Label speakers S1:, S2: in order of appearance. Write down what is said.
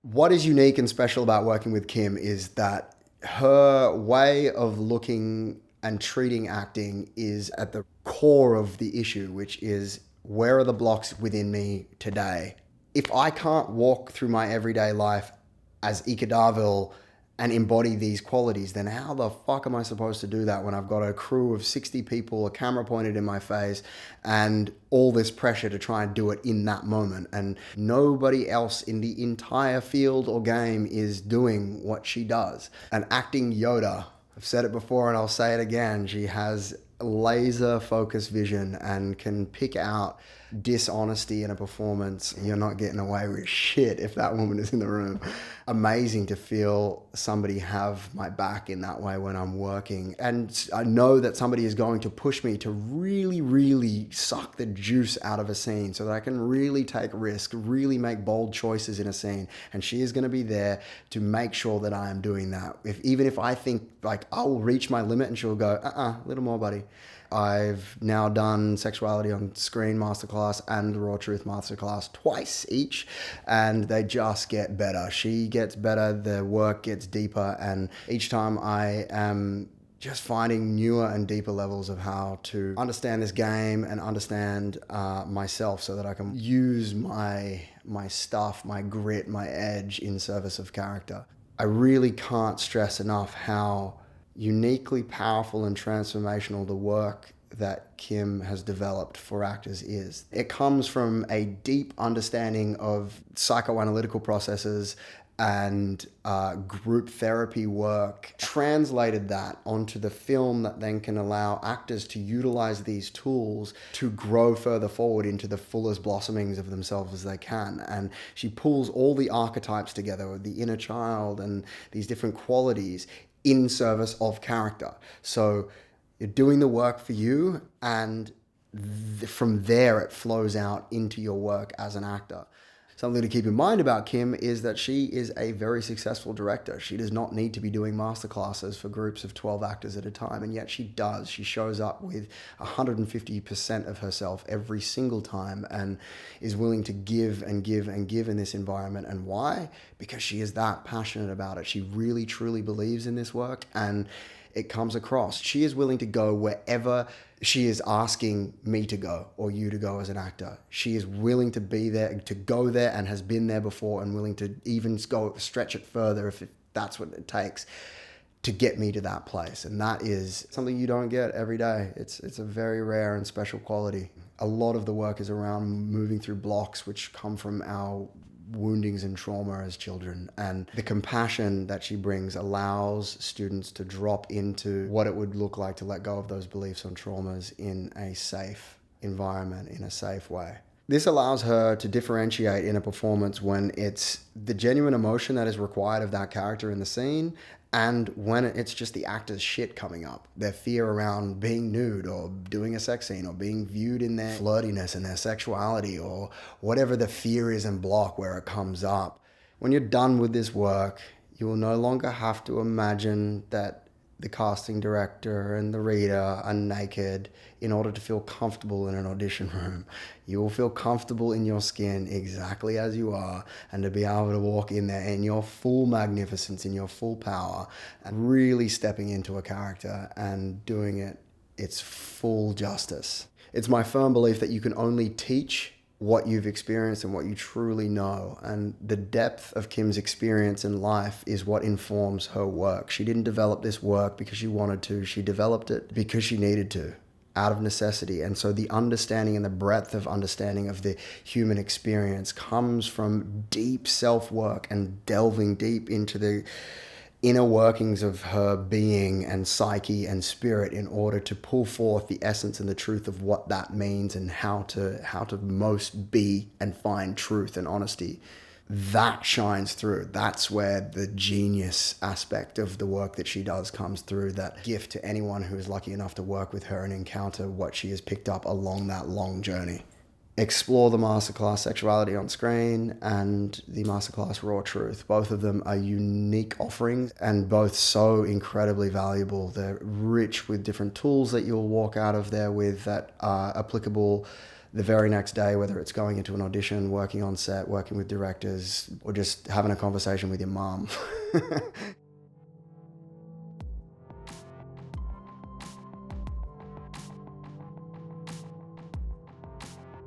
S1: What is unique and special about working with Kim is that her way of looking and treating acting is at the core of the issue, which is where are the blocks within me today? If I can't walk through my everyday life as Eka Darville and embody these qualities, then how the fuck am I supposed to do that when I've got a crew of 60 people, a camera pointed in my face, and all this pressure to try and do it in that moment? And nobody else in the entire field or game is doing what she does. An acting Yoda. I've said it before and I'll say it again. She has laser focused vision and can pick out dishonesty in a performance. You're not getting away with shit if that woman is in the room. Amazing to feel somebody have my back in that way when I'm working. And I know that somebody is going to push me to really, really suck the juice out of a scene so that I can really take risk, really make bold choices in a scene. And she is going to be there to make sure that I am doing that. Even if I think like I will reach my limit, and she'll go, a little more, buddy. I've now done Sexuality on Screen Masterclass and Raw Truth Masterclass twice each, and they just get better. She gets better, the work gets deeper, and each time I am just finding newer and deeper levels of how to understand this game and understand myself so that I can use my stuff, my grit, my edge in service of character. I really can't stress enough how uniquely powerful and transformational the work that Kim has developed for actors is. It comes from a deep understanding of psychoanalytical processes and group therapy work, translated that onto the film that then can allow actors to utilize these tools to grow further forward into the fullest blossomings of themselves as they can. And she pulls all the archetypes together, the inner child and these different qualities in service of character. So you're doing the work for you, and from there it flows out into your work as an actor. Something to keep in mind about Kim is that she is a very successful director. She does not need to be doing masterclasses for groups of 12 actors at a time, and yet she does. She shows up with 150% of herself every single time and is willing to give and give and give in this environment. And why? Because she is that passionate about it. She really, truly believes in this work, and it comes across. She is willing to go wherever she is asking me to go or you to go as an actor. She is willing to be there, to go there, and has been there before, and willing to even go stretch it further if that's what it takes to get me to that place. And that is something you don't get every day. It's a very rare and special quality. A lot of the work is around moving through blocks which come from our woundings and trauma as children, and the compassion that she brings allows students to drop into what it would look like to let go of those beliefs and traumas in a safe environment, in a safe way. This allows her to differentiate in a performance when it's the genuine emotion that is required of that character in the scene, and when it's just the actor's shit coming up, their fear around being nude or doing a sex scene or being viewed in their flirtiness and their sexuality or whatever the fear is and block where it comes up. When you're done with this work, you will no longer have to imagine that the casting director and the reader are naked in order to feel comfortable in an audition room. You will feel comfortable in your skin exactly as you are, and to be able to walk in there in your full magnificence, in your full power, and really stepping into a character and doing it its full justice. It's my firm belief that you can only teach what you've experienced and what you truly know. And the depth of Kim's experience in life is what informs her work. She didn't develop this work because she wanted to. She developed it because she needed to, out of necessity. And so the understanding and the breadth of understanding of the human experience comes from deep self-work and delving deep into the inner workings of her being and psyche and spirit in order to pull forth the essence and the truth of what that means and how to most be and find truth and honesty. That shines through. That's where the genius aspect of the work that she does comes through. That gift to anyone who is lucky enough to work with her and encounter what she has picked up along that long journey. Explore the masterclass Sexuality on Screen and the masterclass Raw Truth. Both of them are unique offerings and both so incredibly valuable. They're rich with different tools that you'll walk out of there with that are applicable the very next day, whether it's going into an audition, working on set, working with directors, or just having a conversation with your mom.